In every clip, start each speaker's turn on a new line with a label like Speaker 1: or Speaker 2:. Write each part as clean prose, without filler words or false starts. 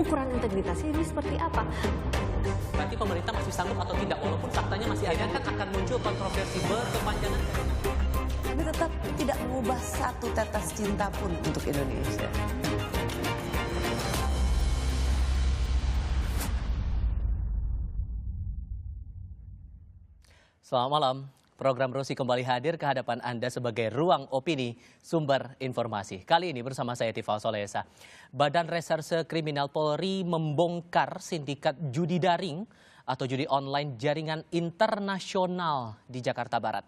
Speaker 1: ukuran integritas ini seperti apa?
Speaker 2: Berarti pemerintah masih sanggup atau tidak, walaupun faktanya masih ada kan akan muncul kontroversi berkepanjangan.
Speaker 3: Tapi tetap tidak mengubah satu tetes cinta pun untuk Indonesia.
Speaker 2: Selamat malam. Program Rosi kembali hadir ke hadapan Anda sebagai ruang opini sumber informasi. Kali ini bersama saya Tifal Solesa. Badan Reserse Kriminal Polri membongkar sindikat judi daring atau judi online jaringan internasional di Jakarta Barat.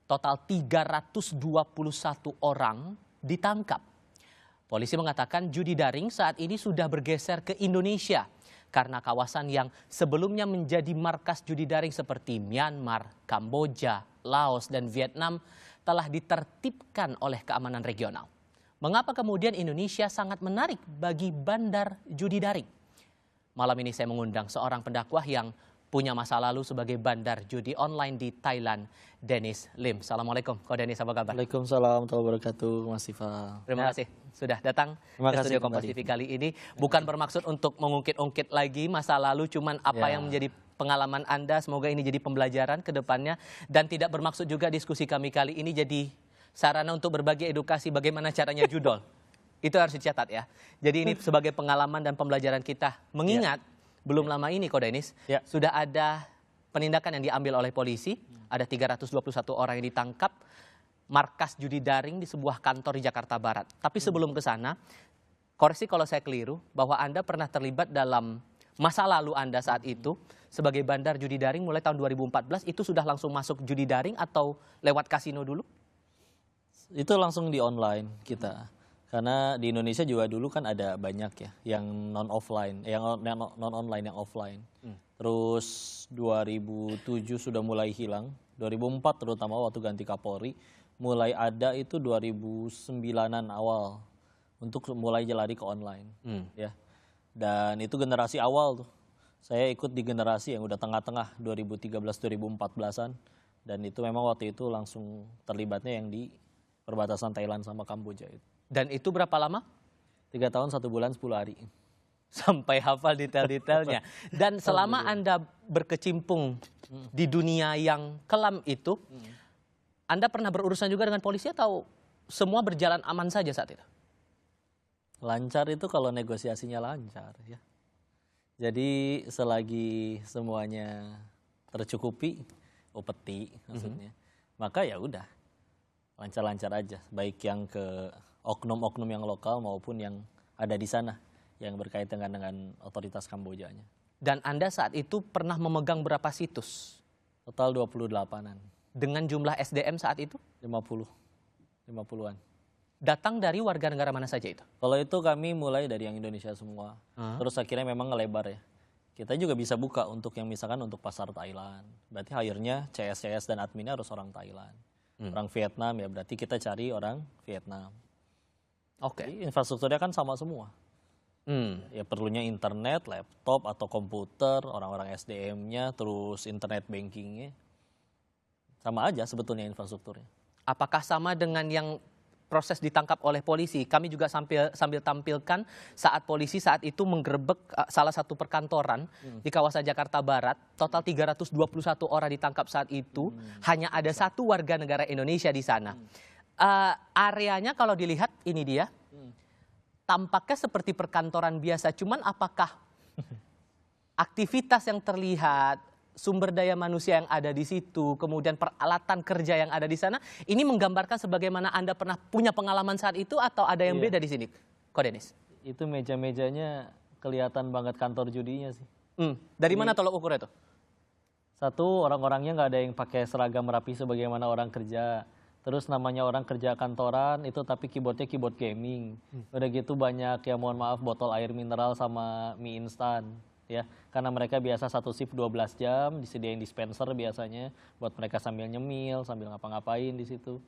Speaker 2: Total 321 orang ditangkap. Polisi mengatakan judi daring saat ini sudah bergeser ke Indonesia karena kawasan yang sebelumnya menjadi markas judi daring seperti Myanmar, Kamboja, Laos, dan Vietnam telah ditertibkan oleh keamanan regional. Mengapa kemudian Indonesia sangat menarik bagi bandar judi daring? Malam ini saya mengundang seorang pendakwah yang punya masa lalu sebagai bandar judi online di Thailand, Dennis Lim. Assalamualaikum, Ko Dennis, apa kabar?
Speaker 4: Waalaikumsalam warahmatullahi wabarakatuh, Mas Tifal.
Speaker 2: Terima kasih sudah datang ke studio Kompas TV kali ini. Bukan bermaksud untuk mengungkit-ungkit lagi masa lalu, cuman apa yang menjadi pengalaman Anda. Semoga ini jadi pembelajaran ke depannya. Dan tidak bermaksud juga diskusi kami kali ini jadi sarana untuk berbagi edukasi bagaimana caranya judol. Itu harus dicatat ya. Jadi ini sebagai pengalaman dan pembelajaran kita. Mengingat belum lama ini, Ko Dennis, sudah ada penindakan yang diambil oleh polisi. Ada 321 orang yang ditangkap, markas judi daring di sebuah kantor di Jakarta Barat. Tapi sebelum ke sana, koreksi kalau saya keliru, bahwa Anda pernah terlibat dalam masa lalu Anda saat itu sebagai bandar judi daring mulai tahun 2014, itu sudah langsung masuk judi daring atau lewat kasino dulu?
Speaker 4: Itu langsung di online kita. Karena di Indonesia juga dulu kan ada banyak ya yang non offline, yang non online, yang offline. Terus 2007 sudah mulai hilang, 2004 terutama waktu ganti Kapolri, mulai ada itu 2009-an awal untuk mulai lari ke online, ya. Dan itu generasi awal tuh. Saya ikut di generasi yang udah tengah-tengah 2013-2014-an, dan itu memang waktu itu langsung terlibatnya yang di perbatasan Thailand sama Kamboja itu.
Speaker 2: Dan itu berapa lama?
Speaker 4: 3 tahun 1 bulan 10 hari.
Speaker 2: Sampai hafal detail-detailnya. Dan selama Anda berkecimpung di dunia yang kelam itu, Anda pernah berurusan juga dengan polisi atau semua berjalan aman saja saat itu?
Speaker 4: Lancar itu kalau negosiasinya lancar ya. Jadi selagi semuanya tercukupi, upeti maksudnya, maka ya udah lancar-lancar aja. Baik yang ke oknum-oknum yang lokal maupun yang ada di sana yang berkaitan dengan otoritas Kambojanya.
Speaker 2: Dan Anda saat itu pernah memegang berapa situs?
Speaker 4: Total 28-an.
Speaker 2: Dengan jumlah SDM saat itu?
Speaker 4: 50-an.
Speaker 2: Datang dari warga negara mana saja itu?
Speaker 4: Kalau itu kami mulai dari yang Indonesia semua. Terus akhirnya memang ngelebar ya. Kita juga bisa buka untuk yang misalkan untuk pasar Thailand. Berarti hire-nya CS dan adminnya harus orang Thailand. Orang Vietnam ya berarti kita cari orang Vietnam.
Speaker 2: Oke.
Speaker 4: Jadi infrastrukturnya kan sama semua. Ya perlunya internet, laptop atau komputer, orang-orang SDM-nya, terus internet bankingnya. Sama aja sebetulnya infrastrukturnya.
Speaker 2: Apakah sama dengan yang proses ditangkap oleh polisi? Kami juga sambil tampilkan saat polisi saat itu menggerebek salah satu perkantoran di kawasan Jakarta Barat. Total 321 orang ditangkap saat itu. Hanya ada satu warga negara Indonesia di sana. Areanya kalau dilihat ini dia. Tampaknya seperti perkantoran biasa, cuman apakah aktivitas yang terlihat, sumber daya manusia yang ada di situ, kemudian peralatan kerja yang ada di sana, ini menggambarkan sebagaimana Anda pernah punya pengalaman saat itu atau ada yang beda di sini, Ko Dennis?
Speaker 4: Itu meja-mejanya kelihatan banget kantor judinya sih.
Speaker 2: Dari mana tolok ukurnya tuh?
Speaker 4: Satu, orang-orangnya nggak ada yang pakai seragam rapi sebagaimana orang kerja. Terus namanya orang kerja kantoran itu tapi keyboardnya keyboard gaming. Udah gitu banyak ya mohon maaf botol air mineral sama mie instan ya. Karena mereka biasa satu shift 12 jam disediain dispenser biasanya buat mereka sambil nyemil, sambil ngapa-ngapain di situ.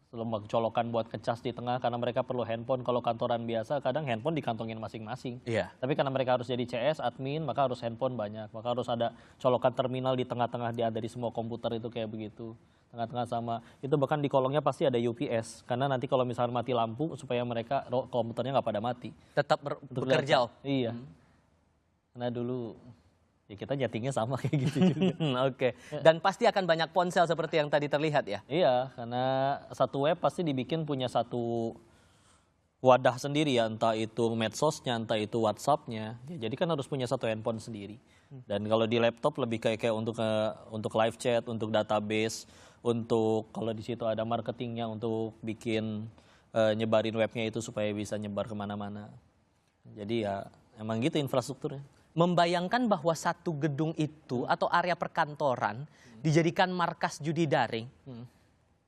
Speaker 4: Lembak colokan buat ngecas di tengah karena mereka perlu handphone. Kalau kantoran biasa kadang handphone dikantongin masing-masing. Tapi karena mereka harus jadi CS, admin, maka harus handphone banyak. Maka harus ada colokan terminal di tengah-tengah dari semua komputer itu kayak begitu. Tengah-tengah sama. Itu bahkan di kolongnya pasti ada UPS. Karena nanti kalau misalnya mati lampu supaya mereka komputernya nggak pada mati.
Speaker 2: Tetap bekerja.
Speaker 4: Iya. Karena dulu ya kita nyetingnya sama kayak gitu juga.
Speaker 2: Oke. Dan pasti akan banyak ponsel seperti yang tadi terlihat ya?
Speaker 4: Iya, karena satu web pasti dibikin punya satu wadah sendiri ya, entah itu medsosnya, entah itu WhatsApp-nya. Ya, jadi kan harus punya satu handphone sendiri. Dan kalau di laptop lebih kayak untuk live chat, untuk database, untuk kalau di situ ada marketingnya untuk bikin nyebarin webnya itu supaya bisa nyebar kemana-mana. Jadi ya emang gitu infrastrukturnya.
Speaker 2: Membayangkan bahwa satu gedung itu atau area perkantoran dijadikan markas judi daring,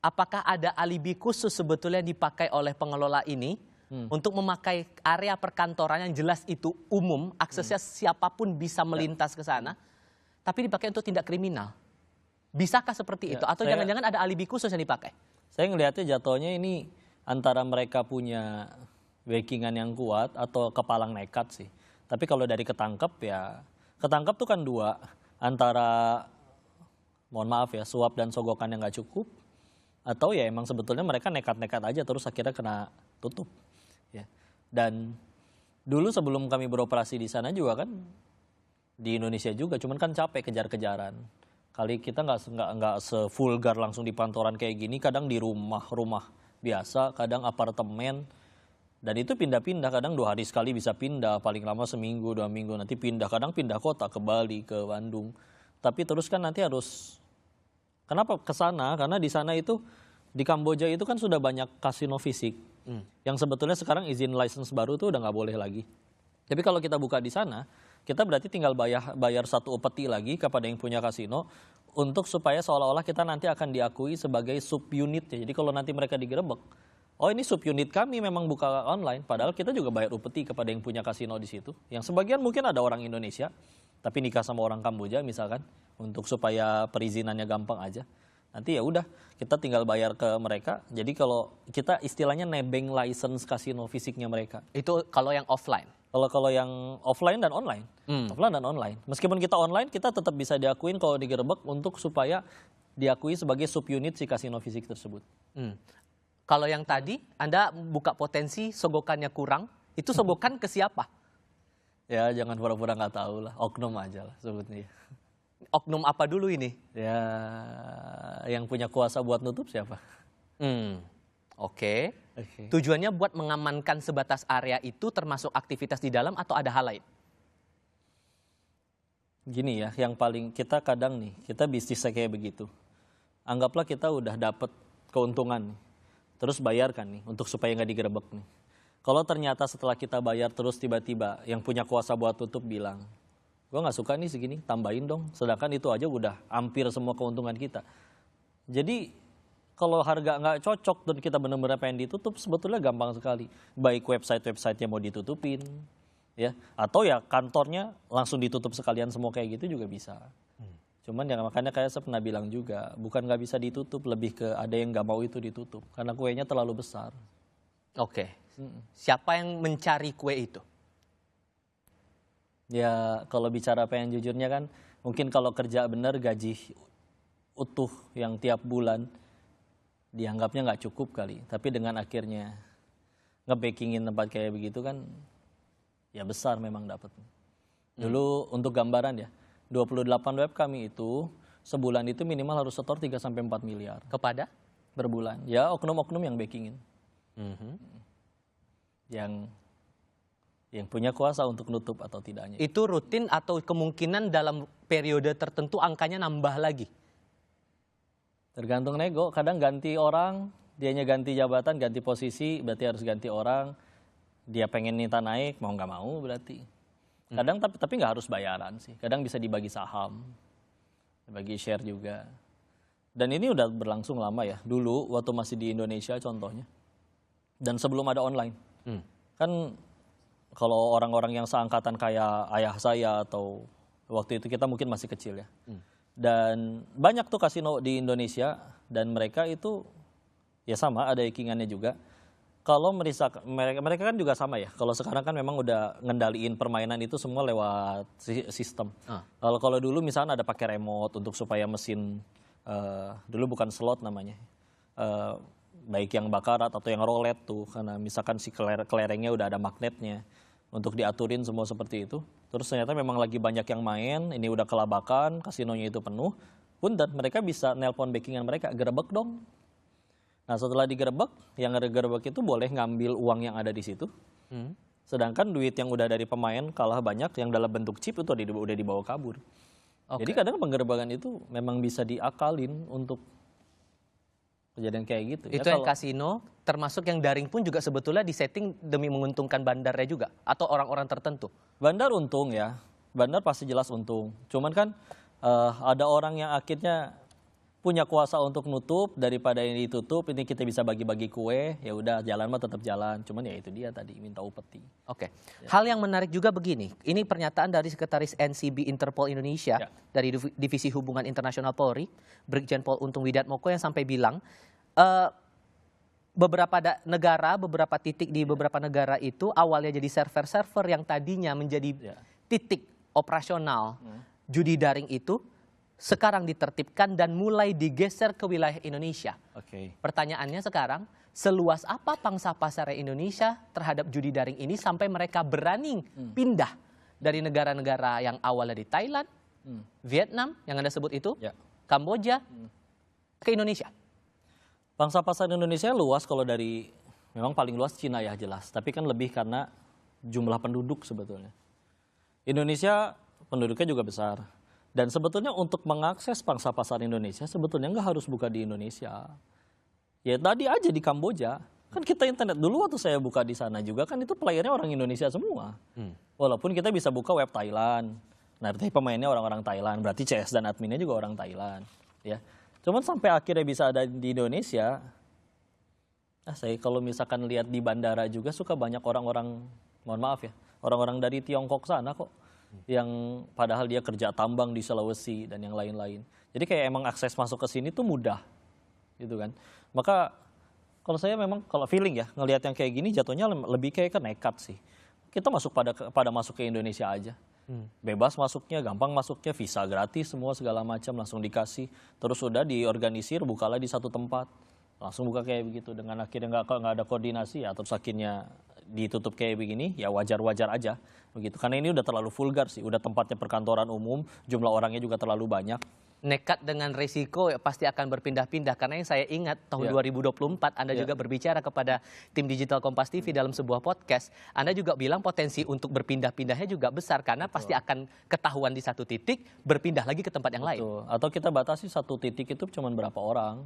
Speaker 2: apakah ada alibi khusus sebetulnya yang dipakai oleh pengelola ini untuk memakai area perkantoran yang jelas itu umum, aksesnya siapapun bisa melintas ke sana, tapi dipakai untuk tindak kriminal? Bisakah seperti itu? Atau jangan-jangan ada alibi khusus yang dipakai?
Speaker 4: Saya ngelihatnya jatuhnya ini antara mereka punya backingan yang kuat atau kepalang nekat sih. Tapi kalau dari ketangkep ya, ketangkep tuh kan dua, antara mohon maaf ya suap dan sogokan yang nggak cukup, atau ya emang sebetulnya mereka nekat-nekat aja terus akhirnya kena tutup. Ya. Dan dulu sebelum kami beroperasi di sana juga kan di Indonesia juga, cuman kan capek kejar-kejaran. Kali kita nggak sevulgar langsung di pantoran kayak gini, kadang di rumah biasa, kadang apartemen. Dan itu pindah-pindah, kadang 2 hari sekali bisa pindah, paling lama seminggu, 2 minggu, nanti pindah, kadang pindah kota ke Bali, ke Bandung. Tapi terus kan nanti harus, kenapa ke sana? Karena di sana itu, di Kamboja itu kan sudah banyak kasino fisik. Yang sebetulnya sekarang izin license baru tuh udah nggak boleh lagi. Tapi kalau kita buka di sana, kita berarti tinggal bayar satu upeti lagi kepada yang punya kasino, untuk supaya seolah-olah kita nanti akan diakui sebagai subunit. Jadi kalau nanti mereka digerebek, oh ini subunit kami memang buka online, padahal kita juga bayar upeti kepada yang punya kasino di situ. Yang sebagian mungkin ada orang Indonesia, tapi nikah sama orang Kamboja misalkan, untuk supaya perizinannya gampang aja. Nanti ya udah kita tinggal bayar ke mereka. Jadi kalau kita istilahnya nebeng license kasino fisiknya mereka.
Speaker 2: Itu kalau yang offline?
Speaker 4: Kalau yang offline dan online, offline dan online. Meskipun kita online, kita tetap bisa diakuin kalau digerebek untuk supaya diakui sebagai subunit si kasino fisik tersebut.
Speaker 2: Kalau yang tadi, Anda buka potensi sogokannya kurang, itu sogokan ke siapa?
Speaker 4: Ya jangan pura-pura nggak tahu lah, oknum aja lah sebutnya.
Speaker 2: Oknum apa dulu ini?
Speaker 4: Ya yang punya kuasa buat nutup siapa?
Speaker 2: Oke. Tujuannya buat mengamankan sebatas area itu termasuk aktivitas di dalam atau ada hal lain?
Speaker 4: Gini ya, yang paling kita kadang nih, kita bisnisnya kayak begitu. Anggaplah kita udah dapet keuntungan nih. Terus bayarkan nih untuk supaya nggak digerebek nih. Kalau ternyata setelah kita bayar terus tiba-tiba yang punya kuasa buat tutup bilang, gue nggak suka nih segini, tambahin dong. Sedangkan itu aja udah hampir semua keuntungan kita. Jadi kalau harga nggak cocok dan kita benar-benar pengen ditutup, sebetulnya gampang sekali. Baik website-websitenya mau ditutupin, ya, atau ya kantornya langsung ditutup sekalian semua kayak gitu juga bisa. Cuman ya makanya kayak saya pernah bilang juga, bukan nggak bisa ditutup, lebih ke ada yang nggak mau itu ditutup karena kuenya terlalu besar.
Speaker 2: Oke. Siapa yang mencari kue itu?
Speaker 4: Ya kalau bicara pengen jujurnya kan, mungkin kalau kerja bener gaji utuh yang tiap bulan dianggapnya nggak cukup kali. Tapi dengan akhirnya nge-backingin tempat kayak begitu kan, ya besar memang dapat. Dulu untuk gambaran ya, 28 web kami itu sebulan itu minimal harus setor 3-4 miliar.
Speaker 2: Kepada?
Speaker 4: Per bulan. Ya oknum-oknum yang backingin. Yang punya kuasa untuk nutup atau tidaknya.
Speaker 2: Itu rutin atau kemungkinan dalam periode tertentu angkanya nambah lagi?
Speaker 4: Tergantung nego, kadang ganti orang, dianya ganti jabatan, ganti posisi, berarti harus ganti orang. Dia pengen minta naik, mau nggak mau berarti. Kadang tapi nggak harus bayaran sih. Kadang bisa dibagi saham, dibagi share juga. Dan ini udah berlangsung lama ya. Dulu waktu masih di Indonesia contohnya. Dan sebelum ada online. Kan kalau orang-orang yang seangkatan kayak ayah saya atau waktu itu kita mungkin masih kecil ya. Dan banyak tuh kasino di Indonesia dan mereka itu ya sama ada hackingannya juga. Kalau mereka kan juga sama ya. Kalau sekarang kan memang udah ngendaliin permainan itu semua lewat sistem. Kalau dulu misalnya ada pakai remote untuk supaya mesin dulu bukan slot namanya. Baik yang bakarat atau yang roulette tuh karena misalkan si kelerengnya udah ada magnetnya. untuk diaturin semua seperti itu. Terus ternyata memang lagi banyak yang main, ini udah kelabakan, kasinonya itu penuh. Punten, mereka bisa nelpon backingan mereka, gerebek dong. Nah setelah digerebek, yang gerebek itu boleh ngambil uang yang ada di situ. Sedangkan duit yang udah dari pemain kalah banyak, yang dalam bentuk chip itu udah dibawa kabur. Jadi kadang penggerebekan itu memang bisa diakalin untuk kejadian kayak gitu.
Speaker 2: Itu yang kasino, termasuk yang daring pun juga sebetulnya disetting demi menguntungkan bandarnya juga? Atau orang-orang tertentu?
Speaker 4: Bandar untung ya, bandar pasti jelas untung. Cuman kan ada orang yang akhirnya punya kuasa untuk nutup, daripada ini ditutup, ini kita bisa bagi-bagi kue, ya udah jalan mah tetap jalan. Cuman ya itu dia tadi, minta upeti.
Speaker 2: Oke. Hal yang menarik juga begini, ini pernyataan dari Sekretaris NCB Interpol Indonesia dari Divisi Hubungan Internasional Polri, Brigjen Pol Untung Widatmoko yang sampai bilang beberapa negara, beberapa titik di beberapa negara itu awalnya jadi server-server yang tadinya menjadi titik operasional judi daring itu sekarang ditertibkan dan mulai digeser ke wilayah Indonesia. Pertanyaannya sekarang, seluas apa pangsa pasar Indonesia terhadap judi daring ini sampai mereka berani pindah dari negara-negara yang awalnya di Thailand, Vietnam yang Anda sebut itu, Kamboja, ke Indonesia?
Speaker 4: Pangsa pasar Indonesia luas, kalau dari memang paling luas Cina ya jelas, tapi kan lebih karena jumlah penduduk sebetulnya. Indonesia penduduknya juga besar. Dan sebetulnya untuk mengakses pangsa pasar Indonesia sebetulnya nggak harus buka di Indonesia. Ya tadi aja di Kamboja, kan kita internet dulu waktu saya buka di sana juga kan itu playernya orang Indonesia semua. Walaupun kita bisa buka web Thailand. Nah berarti pemainnya orang-orang Thailand, berarti CS dan adminnya juga orang Thailand. Ya. Cuman sampai akhirnya bisa ada di Indonesia, saya kalau misalkan lihat di bandara juga suka banyak orang-orang, mohon maaf ya, orang-orang dari Tiongkok sana kok. Yang padahal dia kerja tambang di Sulawesi dan yang lain-lain. Jadi kayak emang akses masuk ke sini tuh mudah, gitu kan. Maka kalau saya memang kalau feeling ya ngelihat yang kayak gini jatuhnya lebih kayak ke nekat sih. Kita masuk pada masuk ke Indonesia aja, bebas masuknya, gampang masuknya, visa gratis semua segala macam langsung dikasih. Terus sudah diorganisir, bukalah di satu tempat, langsung buka kayak begitu dengan akhirnya nggak ada koordinasi ya, terus akhirnya ditutup kayak begini ya wajar-wajar aja begitu, karena ini udah terlalu vulgar sih, udah tempatnya perkantoran umum, jumlah orangnya juga terlalu banyak.
Speaker 2: Nekat dengan resiko ya pasti akan berpindah-pindah, karena yang saya ingat tahun 2024 Anda juga berbicara kepada tim digital Kompas TV dalam sebuah podcast, Anda juga bilang potensi untuk berpindah-pindahnya juga besar karena pasti akan ketahuan di satu titik berpindah lagi ke tempat yang lain.
Speaker 4: Atau kita batasi satu titik itu cuma berapa orang,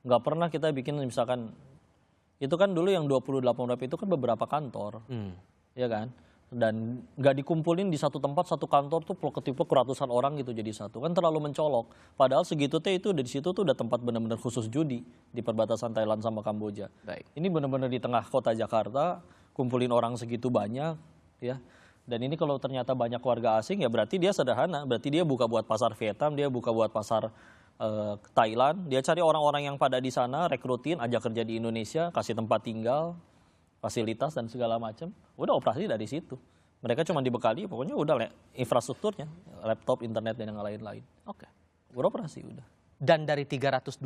Speaker 4: nggak pernah kita bikin misalkan itu kan dulu yang 28 rep itu kan beberapa kantor, ya kan? Dan nggak dikumpulin di satu tempat, satu kantor tuh ketiplok ratusan orang gitu jadi satu, kan terlalu mencolok. Padahal segitu teh itu di situ tuh udah tempat benar-benar khusus judi di perbatasan Thailand sama Kamboja. Ini benar-benar di tengah kota Jakarta, kumpulin orang segitu banyak, ya. Dan ini kalau ternyata banyak warga asing ya berarti dia sederhana, berarti dia buka buat pasar Vietnam, dia buka buat pasar Thailand, dia cari orang-orang yang pada di sana, rekrutin, ajak kerja di Indonesia, kasih tempat tinggal, fasilitas dan segala macam, udah operasi dari situ. Mereka cuma dibekali, pokoknya udah infrastrukturnya, laptop, internet dan yang lain-lain. Udah operasi udah.
Speaker 2: Dan dari 321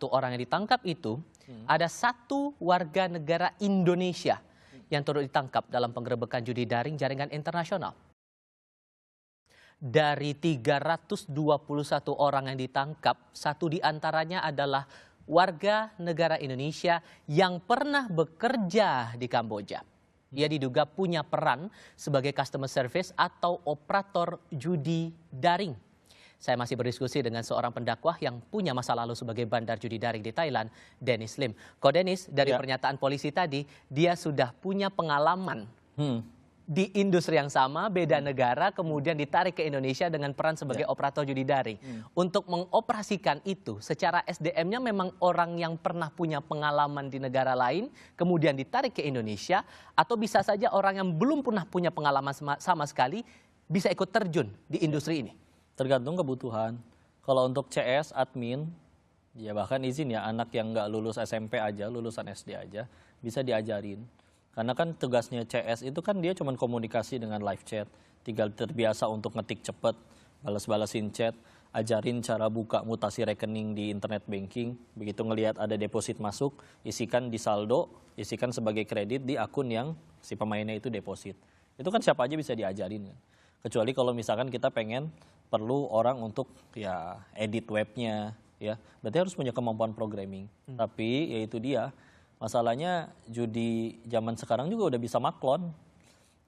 Speaker 2: orang yang ditangkap itu, ada satu warga negara Indonesia yang turut ditangkap dalam penggerebekan judi daring jaringan internasional. Dari 321 orang yang ditangkap, satu diantaranya adalah warga negara Indonesia yang pernah bekerja di Kamboja. Ia diduga punya peran sebagai customer service atau operator judi daring. Saya masih berdiskusi dengan seorang pendakwah yang punya masa lalu sebagai bandar judi daring di Thailand, Dennis Lim. Ko Dennis, dari pernyataan polisi tadi, dia sudah punya pengalaman di industri yang sama, beda negara, kemudian ditarik ke Indonesia dengan peran sebagai operator judi daring. Untuk mengoperasikan itu, secara SDM-nya memang orang yang pernah punya pengalaman di negara lain, kemudian ditarik ke Indonesia, atau bisa saja orang yang belum pernah punya pengalaman sama sekali, bisa ikut terjun di industri ini?
Speaker 4: Tergantung kebutuhan. Kalau untuk CS, admin, ya bahkan izin ya, anak yang nggak lulus SMP aja, lulusan SD aja, bisa diajarin. Karena kan tugasnya CS itu kan dia cuma komunikasi dengan live chat, tinggal terbiasa untuk ngetik cepet, balas-balasin chat, ajarin cara buka mutasi rekening di internet banking, begitu ngelihat ada deposit masuk, isikan di saldo, isikan sebagai kredit di akun yang si pemainnya itu deposit. Itu kan siapa aja bisa diajarin kan. Kecuali kalau misalkan kita perlu orang untuk ya edit webnya, ya berarti harus punya kemampuan programming. Tapi ya itu dia, masalahnya judi zaman sekarang juga udah bisa maklon.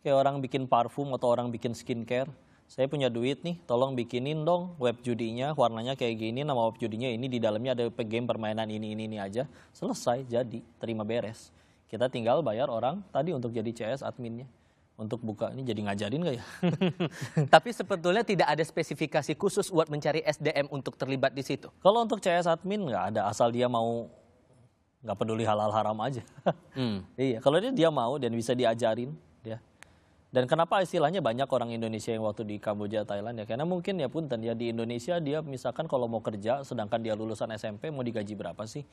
Speaker 4: Kayak orang bikin parfum atau orang bikin skincare. Saya punya duit nih, tolong bikinin dong web judinya, warnanya kayak gini, nama web judinya ini, di dalamnya ada game permainan ini aja. Selesai, jadi, terima beres. Kita tinggal bayar orang tadi untuk jadi CS adminnya. Untuk buka, ini jadi ngajarin nggak ya?
Speaker 2: Tapi sebetulnya tidak ada spesifikasi khusus buat mencari SDM untuk terlibat di situ.
Speaker 4: Kalau untuk CS admin nggak ada, asal dia mau, nggak peduli halal haram aja. Iya, kalau dia mau dan bisa diajarin, dia. Dan kenapa istilahnya banyak orang Indonesia yang waktu di Kamboja, Thailand ya? Karena mungkin ya punten ya di Indonesia dia misalkan kalau mau kerja, sedangkan dia lulusan SMP mau digaji berapa sih?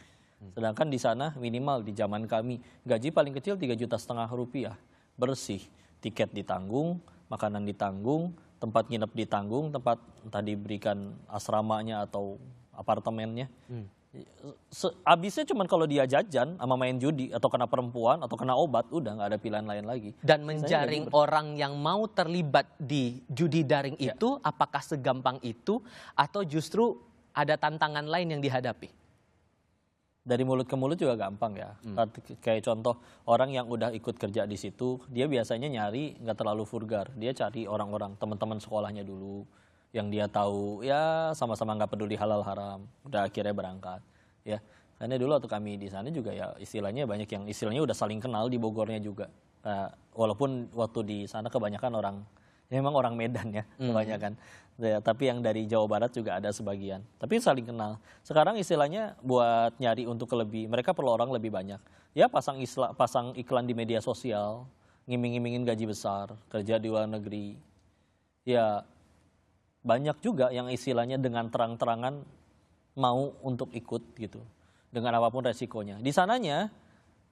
Speaker 4: Sedangkan di sana minimal di zaman kami gaji paling kecil 3,5 juta rupiah, bersih, tiket ditanggung, makanan ditanggung, tempat nginep ditanggung, tempat entah diberikan asramanya atau apartemennya. Abisnya cuma kalau dia jajan sama main judi atau kena perempuan atau kena obat, udah nggak ada pilihan lain lagi.
Speaker 2: Dan menjaring orang yang mau terlibat di judi daring itu, apakah segampang itu atau justru ada tantangan lain yang dihadapi?
Speaker 4: Dari mulut ke mulut juga gampang ya. Kayak contoh orang yang udah ikut kerja di situ, dia biasanya nyari nggak terlalu vulgar. Dia cari orang-orang teman-teman sekolahnya dulu yang dia tahu ya sama-sama nggak peduli halal haram, udah akhirnya berangkat ya. Karena dulu waktu kami di sana juga ya istilahnya banyak yang istilahnya udah saling kenal di Bogornya juga. Walaupun waktu di sana kebanyakan orang ya memang orang Medan ya kebanyakan ya, tapi yang dari Jawa Barat juga ada sebagian, tapi saling kenal. Sekarang istilahnya buat nyari untuk mereka perlu orang lebih banyak ya, pasang iklan di media sosial, ngiming-ngimingin gaji besar, kerja di luar negeri ya. Banyak juga yang istilahnya dengan terang-terangan mau untuk ikut gitu, dengan apapun resikonya. Di sananya,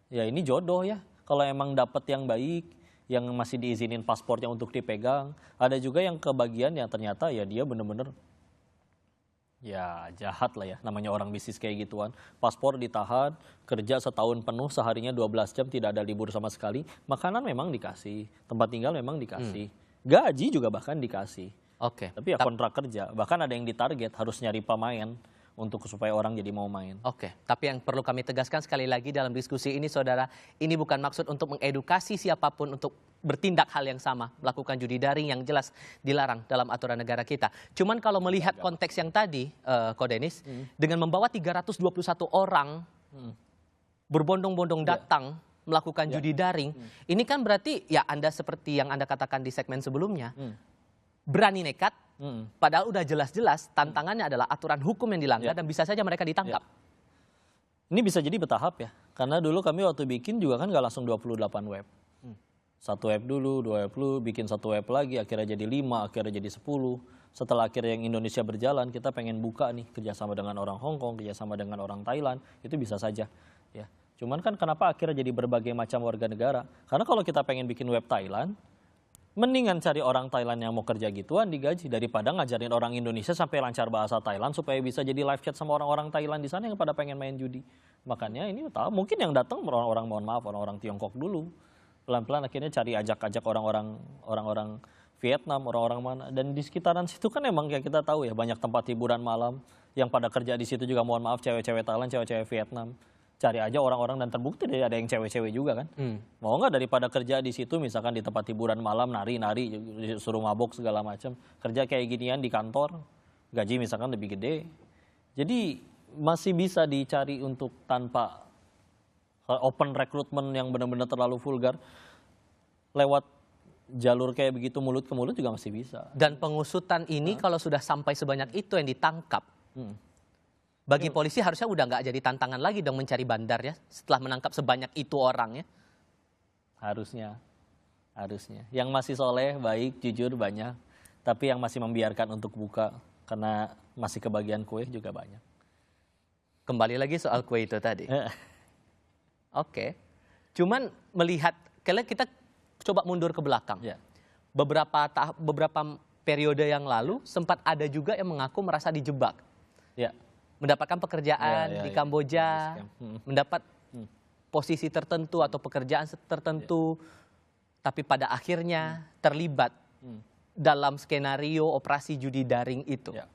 Speaker 4: ya ini jodoh ya. Kalau emang dapat yang baik, yang masih diizinin paspornya untuk dipegang. Ada juga yang kebagian yang ternyata ya dia bener-bener ya jahat lah ya, namanya orang bisnis kayak gituan. Paspor ditahan, kerja setahun penuh, seharinya 12 jam, tidak ada libur sama sekali. Makanan memang dikasih, tempat tinggal memang dikasih, gaji juga bahkan dikasih.
Speaker 2: Oke.
Speaker 4: Tapi ya kontrak kerja, bahkan ada yang ditarget harus nyari pemain untuk supaya orang jadi mau main.
Speaker 2: Oke, tapi yang perlu kami tegaskan sekali lagi dalam diskusi ini, saudara, ini bukan maksud untuk mengedukasi siapapun untuk bertindak hal yang sama, melakukan judi daring yang jelas dilarang dalam aturan negara kita. Cuman kalau melihat konteks yang tadi, Ko Denis, dengan membawa 321 orang berbondong-bondong datang melakukan judi daring, ini kan berarti ya Anda seperti yang Anda katakan di segmen sebelumnya, berani nekat, padahal udah jelas-jelas tantangannya adalah aturan hukum yang dilanggar dan bisa saja mereka ditangkap.
Speaker 4: Ini bisa jadi bertahap ya, karena dulu kami waktu bikin juga kan nggak langsung 28 web. Satu web dulu, 2 web dulu, bikin 1 web lagi, akhirnya jadi 5, akhirnya jadi 10. Setelah akhirnya yang Indonesia berjalan, kita pengen buka nih kerjasama dengan orang Hong Kong, kerjasama dengan orang Thailand, itu bisa saja. Ya. Cuman kan kenapa akhirnya jadi berbagai macam warga negara? Karena kalau kita pengen bikin web Thailand, mendingan cari orang Thailand yang mau kerja gituan digaji daripada ngajarin orang Indonesia sampai lancar bahasa Thailand supaya bisa jadi live chat sama orang-orang Thailand di sana yang pada pengen main judi. Makanya ini tahu mungkin yang datang orang-orang, mohon maaf, orang-orang Tiongkok dulu. Pelan-pelan akhirnya cari ajak-ajak orang-orang Vietnam, orang-orang mana. Dan di sekitaran situ kan emang kayak kita tahu ya banyak tempat hiburan malam yang pada kerja di situ juga, mohon maaf, cewek-cewek Thailand, cewek-cewek Vietnam. Cari aja orang-orang dan terbukti deh ada yang cewek-cewek juga kan. Mau nggak daripada kerja di situ misalkan di tempat hiburan malam nari-nari suruh mabok segala macam, kerja kayak ginian di kantor gaji misalkan lebih gede. Jadi masih bisa dicari untuk tanpa open recruitment yang benar-benar terlalu vulgar, lewat jalur kayak begitu mulut ke mulut juga masih bisa.
Speaker 2: Dan pengusutan ini kalau sudah sampai sebanyak itu yang ditangkap, bagi polisi harusnya udah nggak jadi tantangan lagi dong mencari bandar ya setelah menangkap sebanyak itu orang ya.
Speaker 4: Harusnya. Yang masih soleh, baik, jujur banyak. Tapi yang masih membiarkan untuk buka karena masih kebagian kue juga banyak.
Speaker 2: Kembali lagi soal kue itu tadi. Oke. Cuman melihat, kita coba mundur ke belakang. Beberapa periode yang lalu sempat ada juga yang mengaku merasa dijebak. Mendapatkan pekerjaan di Kamboja, mendapat posisi tertentu atau pekerjaan tertentu, tapi pada akhirnya terlibat dalam skenario operasi judi daring itu.
Speaker 4: Ya.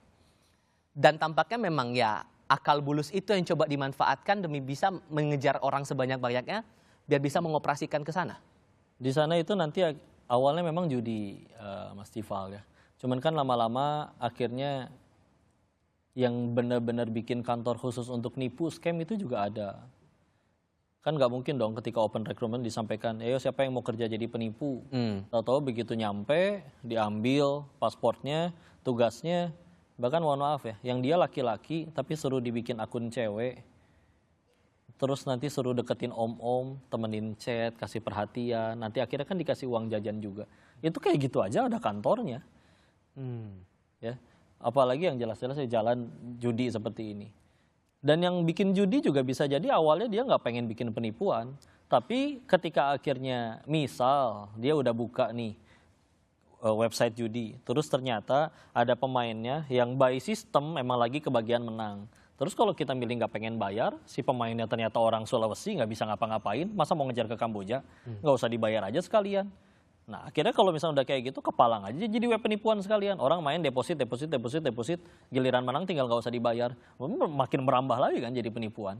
Speaker 2: Dan tampaknya memang ya akal bulus itu yang coba dimanfaatkan demi bisa mengejar orang sebanyak-banyaknya biar bisa mengoperasikan ke sana.
Speaker 4: Di sana itu nanti awalnya memang judi, Mas Tifal ya. Cuman kan lama-lama akhirnya yang benar-benar bikin kantor khusus untuk nipu scam itu juga ada. Kan nggak mungkin dong ketika open recruitment disampaikan, ayo siapa yang mau kerja jadi penipu. Tahu-tahu begitu nyampe, diambil pasportnya, tugasnya, bahkan mohon maaf ya, yang dia laki-laki tapi suruh dibikin akun cewek, terus nanti suruh deketin om-om, temenin chat, kasih perhatian, nanti akhirnya kan dikasih uang jajan juga. Itu kayak gitu aja ada kantornya. Ya. Apalagi yang jelas-jelas ya jalan judi seperti ini. Dan yang bikin judi juga bisa jadi awalnya dia nggak pengen bikin penipuan, tapi ketika akhirnya misal dia udah buka nih website judi, terus ternyata ada pemainnya yang by system memang lagi kebagian menang. Terus kalau kita milih nggak pengen bayar, si pemainnya ternyata orang Sulawesi nggak bisa ngapa-ngapain, masa mau ngejar ke Kamboja, nggak usah dibayar aja sekalian. Nah akhirnya kalau misalnya udah kayak gitu kepalang aja jadi web penipuan sekalian. Orang main deposit, giliran menang tinggal nggak usah dibayar. Makin merambah lagi kan jadi penipuan.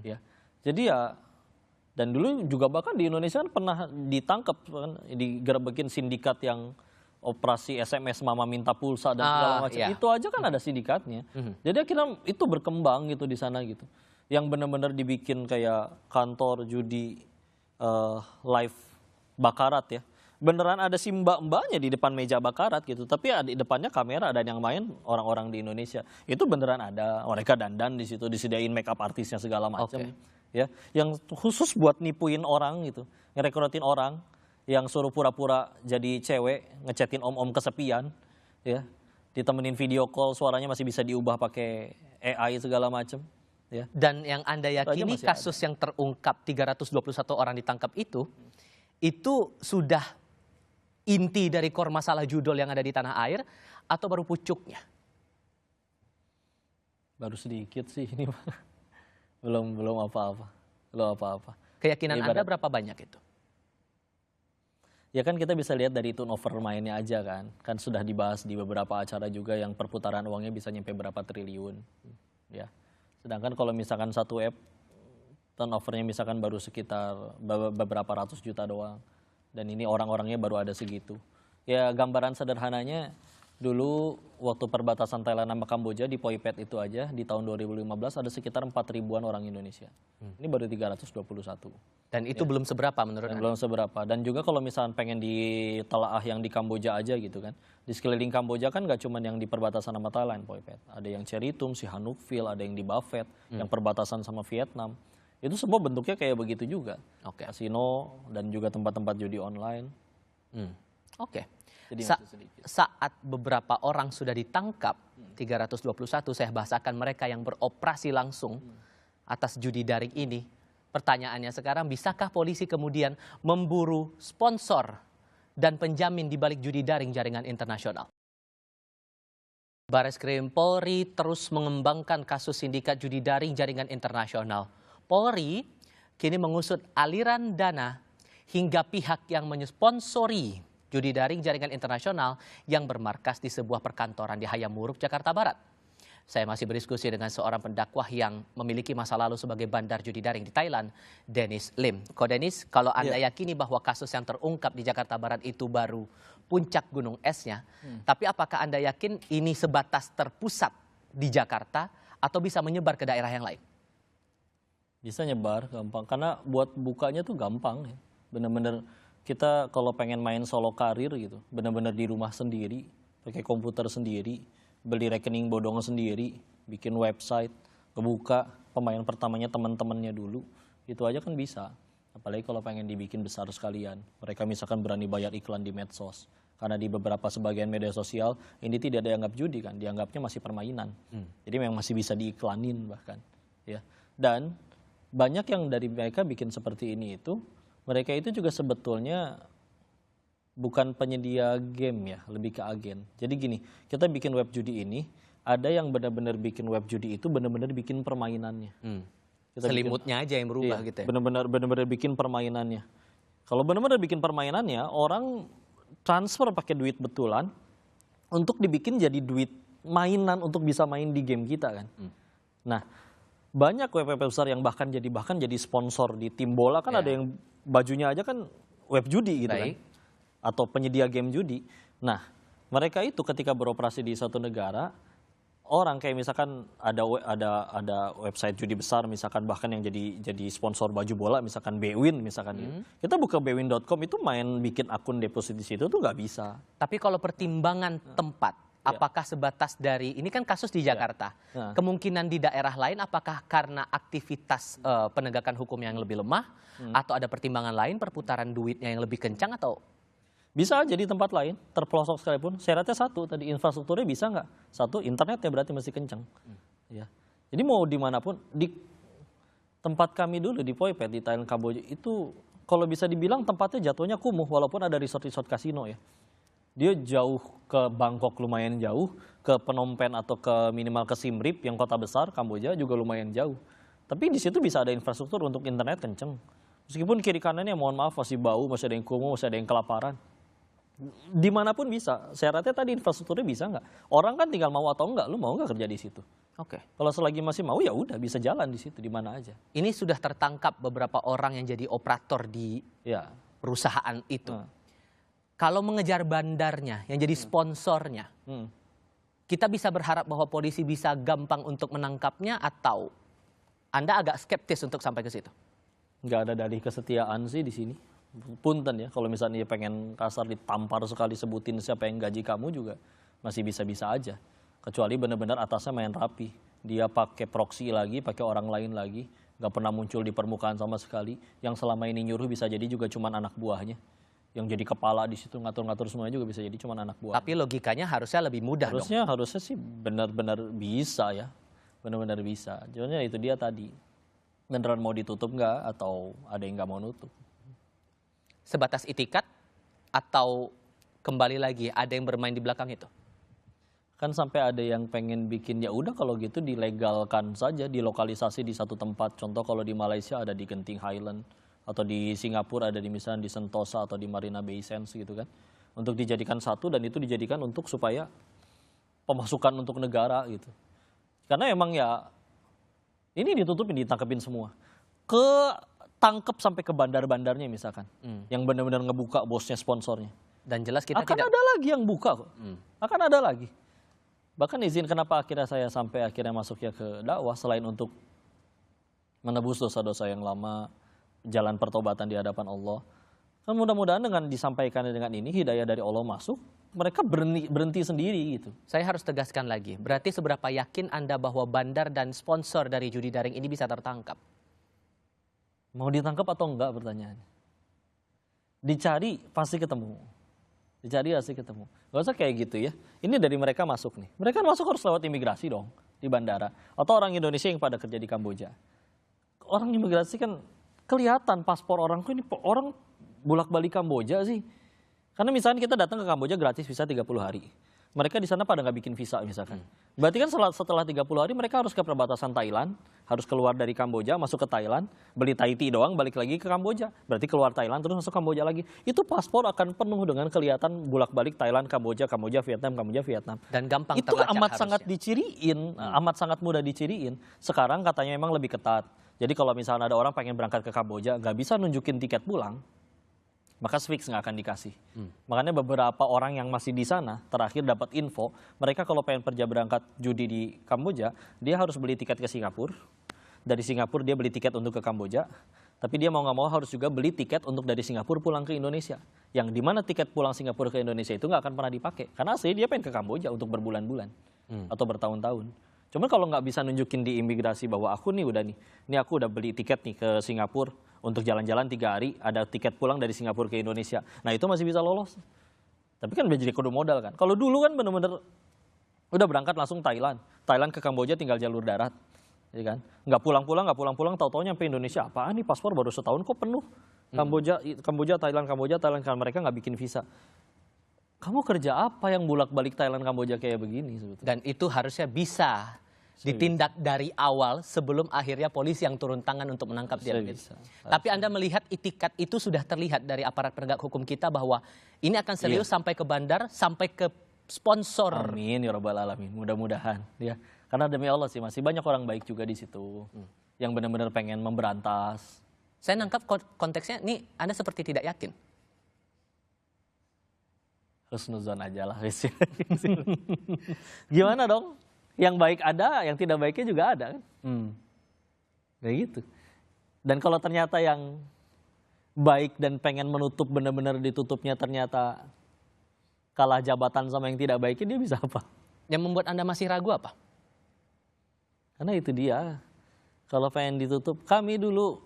Speaker 4: Ya. Jadi ya, dan dulu juga bahkan di Indonesia kan pernah ditangkap, kan, digerebekin sindikat yang operasi SMS mama minta pulsa dan segala macam.
Speaker 2: Iya.
Speaker 4: Itu aja kan ada sindikatnya. Jadi akhirnya itu berkembang gitu di sana gitu. Yang benar-benar dibikin kayak kantor judi live bakarat ya. Beneran ada si mbak-mbaknya di depan meja bakarat gitu. Tapi di depannya kamera dan yang main orang-orang di Indonesia. Itu beneran ada. Mereka dandan di situ, disediain make up artisnya segala macam. Ya, yang khusus buat nipuin orang gitu, ngerekrutin orang, yang suruh pura-pura jadi cewek, ngechatin om-om kesepian, ya, ditemenin video call, suaranya masih bisa diubah pakai AI segala macam. Ya.
Speaker 2: Dan yang Anda yakini kasus yang terungkap 321 orang ditangkap itu sudah inti dari core masalah judul yang ada di tanah air atau baru pucuknya?
Speaker 4: Baru sedikit sih ini, belum apa-apa.
Speaker 2: Keyakinan Anda berapa banyak itu?
Speaker 4: Ya kan kita bisa lihat dari turnover mainnya aja kan sudah dibahas di beberapa acara juga yang perputaran uangnya bisa nyampe berapa triliun. Ya. Sedangkan kalau misalkan satu app turnovernya misalkan baru sekitar beberapa ratus juta doang. Dan ini orang-orangnya baru ada segitu. Ya gambaran sederhananya dulu waktu perbatasan Thailand sama Kamboja di Poi Pet itu aja di tahun 2015 ada sekitar 4 ribuan orang Indonesia. Ini baru 321.
Speaker 2: Dan itu belum seberapa menurut Anda?
Speaker 4: Belum seberapa. Dan juga kalau misalnya pengen ditelaah yang di Kamboja aja gitu kan. Di sekeliling Kamboja kan gak cuma yang di perbatasan sama Thailand Poi Pet. Ada yang Cheritum, Sihanoukville, ada yang di Buffet, yang perbatasan sama Vietnam. Itu semua bentuknya kayak begitu juga. Kasino dan juga tempat-tempat judi online. Jadi
Speaker 2: saat beberapa orang sudah ditangkap, 321 saya bahasakan mereka yang beroperasi langsung atas judi daring ini. Pertanyaannya sekarang, bisakah polisi kemudian memburu sponsor dan penjamin di balik judi daring jaringan internasional? Bareskrim Polri terus mengembangkan kasus sindikat judi daring jaringan internasional. Polri kini mengusut aliran dana hingga pihak yang mensponsori judi daring jaringan internasional yang bermarkas di sebuah perkantoran di Hayamuruk, Jakarta Barat. Saya masih berdiskusi dengan seorang pendakwah yang memiliki masa lalu sebagai bandar judi daring di Thailand, Dennis Lim. Ko Dennis, kalau Anda yakini bahwa kasus yang terungkap di Jakarta Barat itu baru puncak gunung esnya, tapi apakah Anda yakin ini sebatas terpusat di Jakarta atau bisa menyebar ke daerah yang lain?
Speaker 4: Bisa nyebar gampang, karena buat bukanya tuh gampang ya. Bener-bener kita kalau pengen main solo karir gitu, bener-bener di rumah sendiri, pakai komputer sendiri, beli rekening bodong sendiri, bikin website, kebuka, pemain pertamanya teman-temannya dulu, itu aja kan bisa. Apalagi kalau pengen dibikin besar sekalian, mereka misalkan berani bayar iklan di medsos. Karena di beberapa sebagian media sosial, ini tidak dianggap judi kan, dianggapnya masih permainan. Jadi memang masih bisa diiklanin bahkan. Ya. Dan banyak yang dari mereka bikin seperti ini itu, mereka itu juga sebetulnya bukan penyedia game ya, lebih ke agen. Jadi gini, kita bikin web judi ini, ada yang benar-benar bikin web judi itu benar-benar bikin permainannya.
Speaker 2: Selimutnya aja yang berubah gitu ya?
Speaker 4: Benar-benar bikin permainannya. Kalau benar-benar bikin permainannya, orang transfer pakai duit betulan untuk dibikin jadi duit mainan untuk bisa main di game kita kan. Nah, banyak web besar yang bahkan jadi sponsor di tim bola kan, ada yang bajunya aja kan web judi gitu kan. Atau penyedia game judi. Nah, mereka itu ketika beroperasi di suatu negara, orang kayak misalkan ada website judi besar misalkan, bahkan yang jadi sponsor baju bola misalkan Bwin misalkan. Kita buka bwin.com itu main bikin akun deposit di situ tuh nggak bisa.
Speaker 2: Tapi kalau pertimbangan tempat, apakah sebatas dari, ini kan kasus di Jakarta, kemungkinan di daerah lain apakah karena aktivitas penegakan hukum yang lebih lemah, atau ada pertimbangan lain, perputaran duitnya yang lebih kencang, atau?
Speaker 4: Bisa aja di tempat lain, terpelosok sekalipun. Syaratnya satu, tadi infrastrukturnya bisa nggak? Satu, internetnya berarti mesti kencang. Ya. Jadi mau dimanapun, di tempat kami dulu di Poipet, di Thailand, Kamboja, itu kalau bisa dibilang tempatnya jatuhnya kumuh, walaupun ada resort-resort kasino ya. Dia jauh ke Bangkok, lumayan jauh, ke Phnom Penh atau ke minimal ke Siem Reap yang kota besar, Kamboja juga lumayan jauh. Tapi di situ bisa ada infrastruktur untuk internet kenceng. Meskipun kiri kanannya mohon maaf masih bau, masih ada yang kumuh, masih ada yang kelaparan. Dimanapun bisa. Syaratnya tadi infrastrukturnya bisa nggak? Orang kan tinggal mau atau enggak, lu mau nggak kerja di situ?
Speaker 2: Oke.
Speaker 4: Kalau selagi masih mau ya udah bisa jalan di situ di mana aja.
Speaker 2: Ini sudah tertangkap beberapa orang yang jadi operator di perusahaan itu. Kalau mengejar bandarnya yang jadi sponsornya, kita bisa berharap bahwa polisi bisa gampang untuk menangkapnya, atau Anda agak skeptis untuk sampai ke situ?
Speaker 4: Nggak ada dalih kesetiaan sih di sini. Punten ya, kalau misalnya dia pengen kasar ditampar sekali sebutin siapa yang gaji kamu juga masih bisa-bisa aja. Kecuali benar-benar atasnya main rapi. Dia pakai proxy lagi, pakai orang lain lagi, nggak pernah muncul di permukaan sama sekali. Yang selama ini nyuruh bisa jadi juga cuman anak buahnya. Yang jadi kepala di situ ngatur-ngatur semuanya juga bisa jadi cuman anak buah.
Speaker 2: Tapi logikanya harusnya lebih mudah dong.
Speaker 4: Harusnya sih benar-benar bisa ya. Benar-benar bisa. Cuman itu dia tadi. Beneran mau ditutup nggak atau ada yang nggak mau nutup?
Speaker 2: Sebatas itikat atau kembali lagi ada yang bermain di belakang itu?
Speaker 4: Kan sampai ada yang pengen bikin, ya udah kalau gitu dilegalkan saja, dilokalisasi di satu tempat. Contoh kalau di Malaysia ada di Genting Highland, atau di Singapura ada di misalnya di Sentosa atau di Marina Bay Sands gitu kan. Untuk dijadikan satu, dan itu dijadikan untuk supaya pemasukan untuk negara gitu. Karena emang ya ini ditutupin, ditangkepin semua. Tangkep sampai ke bandar-bandarnya misalkan, yang benar-benar ngebuka bosnya, sponsornya.
Speaker 2: Dan jelas kita
Speaker 4: akan ada lagi yang buka kok, akan ada lagi. Bahkan izin kenapa akhirnya saya sampai akhirnya masuk ya ke dakwah, selain untuk menebus dosa-dosa yang lama, jalan pertobatan di hadapan Allah. Kan mudah-mudahan dengan disampaikan dengan ini, hidayah dari Allah masuk, mereka berhenti sendiri gitu.
Speaker 2: Saya harus tegaskan lagi, berarti seberapa yakin Anda bahwa bandar dan sponsor dari judi daring ini bisa tertangkap?
Speaker 4: Mau ditangkap atau enggak pertanyaannya? Dicari pasti ketemu. Dicari pasti ketemu. Gak usah kayak gitu ya. Ini dari mereka masuk nih. Mereka masuk harus lewat imigrasi dong di bandara. Atau orang Indonesia yang pada kerja di Kamboja. Orang imigrasi kan kelihatan paspor orang, kok ini orang bolak-balik Kamboja sih. Karena misalnya kita datang ke Kamboja gratis visa 30 hari. Mereka di sana pada nggak bikin visa misalkan. Berarti kan setelah 30 hari mereka harus ke perbatasan Thailand, harus keluar dari Kamboja, masuk ke Thailand, beli Thai tea doang, balik lagi ke Kamboja. Berarti keluar Thailand terus masuk Kamboja lagi. Itu paspor akan penuh dengan kelihatan bolak-balik Thailand, Kamboja, Kamboja, Vietnam, Kamboja, Vietnam.
Speaker 2: Dan gampang
Speaker 4: itu
Speaker 2: terlacak
Speaker 4: amat
Speaker 2: harusnya.
Speaker 4: sangat diciriin, amat sangat mudah diciriin. Sekarang katanya memang lebih ketat. Jadi kalau misalnya ada orang pengen berangkat ke Kamboja, nggak bisa nunjukin tiket pulang, maka fix nggak akan dikasih. Makanya beberapa orang yang masih di sana terakhir dapat info, mereka kalau pengen kerja berangkat judi di Kamboja, dia harus beli tiket ke Singapura. Dari Singapura dia beli tiket untuk ke Kamboja, tapi dia mau nggak mau harus juga beli tiket untuk dari Singapura pulang ke Indonesia. Yang dimana tiket pulang Singapura ke Indonesia itu nggak akan pernah dipakai, karena asli dia pengen ke Kamboja untuk berbulan-bulan atau bertahun-tahun. Cuman kalau nggak bisa nunjukin di imigrasi bahwa aku nih udah nih, ini aku udah beli tiket nih ke Singapura untuk jalan-jalan 3 hari, ada tiket pulang dari Singapura ke Indonesia. Nah itu masih bisa lolos. Tapi kan udah jadi kudu modal kan. Kalau dulu kan bener-bener udah berangkat langsung Thailand. Thailand ke Kamboja tinggal jalur darat. Ya kan? Nggak pulang-pulang, tahu-tahu nyampe Indonesia. Apaan nih paspor baru setahun kok penuh. Kamboja, Thailand, karena mereka nggak bikin visa. Kamu kerja apa yang bolak-balik Thailand, Kamboja kayak begini sebetulnya?
Speaker 2: Dan itu harusnya bisa ditindak dari awal sebelum akhirnya polisi yang turun tangan untuk menangkap dia.
Speaker 4: Bisa.
Speaker 2: Tapi Anda melihat itikat itu sudah terlihat dari aparat penegak hukum kita bahwa ini akan serius sampai ke bandar, sampai ke sponsor.
Speaker 4: Amin ya rabbal alamin. Mudah-mudahan ya. Karena demi Allah sih masih banyak orang baik juga di situ yang benar-benar pengen memberantas.
Speaker 2: Saya nangkap konteksnya nih Anda seperti tidak yakin.
Speaker 4: Husnuzon aja lah. Gimana dong? Yang baik ada, yang tidak baiknya juga ada kan? Kayak gitu. Dan kalau ternyata yang baik dan pengen menutup benar-benar ditutupnya ternyata kalah jabatan sama yang tidak baiknya, dia bisa apa?
Speaker 2: Yang membuat Anda masih ragu apa?
Speaker 4: Karena itu dia. Kalau pengen ditutup, kami dulu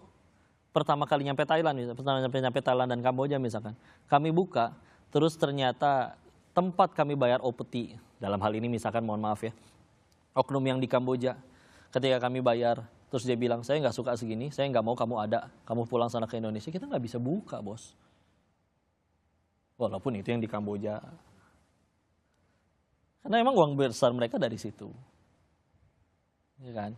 Speaker 4: pertama kali nyampe Thailand, nyampe Thailand dan Kamboja misalkan, kami buka, terus ternyata tempat kami bayar opeti, dalam hal ini misalkan mohon maaf ya, oknum yang di Kamboja, ketika kami bayar, terus dia bilang, saya nggak suka segini, saya nggak mau kamu ada, kamu pulang sana ke Indonesia, kita nggak bisa buka bos. Walaupun itu yang di Kamboja. Karena emang uang besar mereka dari situ. Ya kan?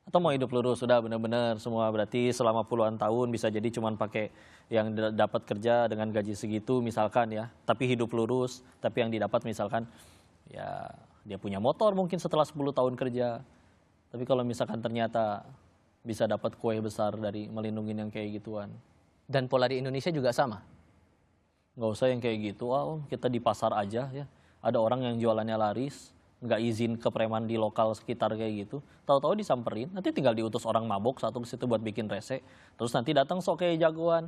Speaker 4: Atau mau hidup lurus, sudah benar-benar semua berarti selama puluhan tahun bisa jadi cuman pakai yang dapat kerja dengan gaji segitu misalkan ya. Tapi hidup lurus, tapi yang didapat misalkan ya dia punya motor mungkin setelah 10 tahun kerja. Tapi kalau misalkan ternyata bisa dapat kue besar dari melindungi yang kayak gituan.
Speaker 2: Dan pola di Indonesia juga sama?
Speaker 4: Nggak usah yang kayak gitu, kita di pasar aja ya. Ada orang yang jualannya laris, nggak izin ke preman di lokal sekitar kayak gitu. Tahu-tahu disamperin, nanti tinggal diutus orang mabok satu ke situ buat bikin rese. Terus nanti datang sok kayak jagoan,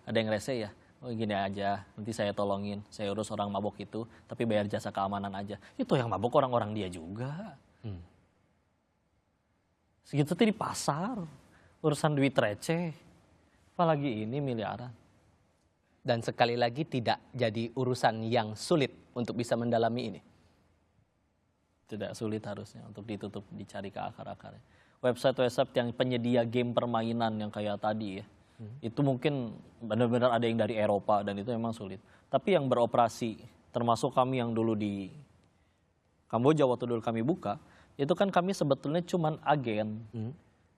Speaker 4: ada yang rese ya? Oh gini aja, nanti saya tolongin, saya urus orang mabok itu, tapi bayar jasa keamanan aja. Itu yang mabok orang-orang dia juga. Segitu tuh di pasar, urusan duit receh, apalagi ini miliaran.
Speaker 2: Dan sekali lagi tidak jadi urusan yang sulit untuk bisa mendalami ini.
Speaker 4: Tidak sulit harusnya untuk ditutup, dicari ke akar-akarnya. Website-website yang penyedia game permainan yang kayak tadi ya, itu mungkin benar-benar ada yang dari Eropa dan itu memang sulit. Tapi yang beroperasi, termasuk kami yang dulu di Kamboja waktu dulu kami buka, itu kan kami sebetulnya cuman agen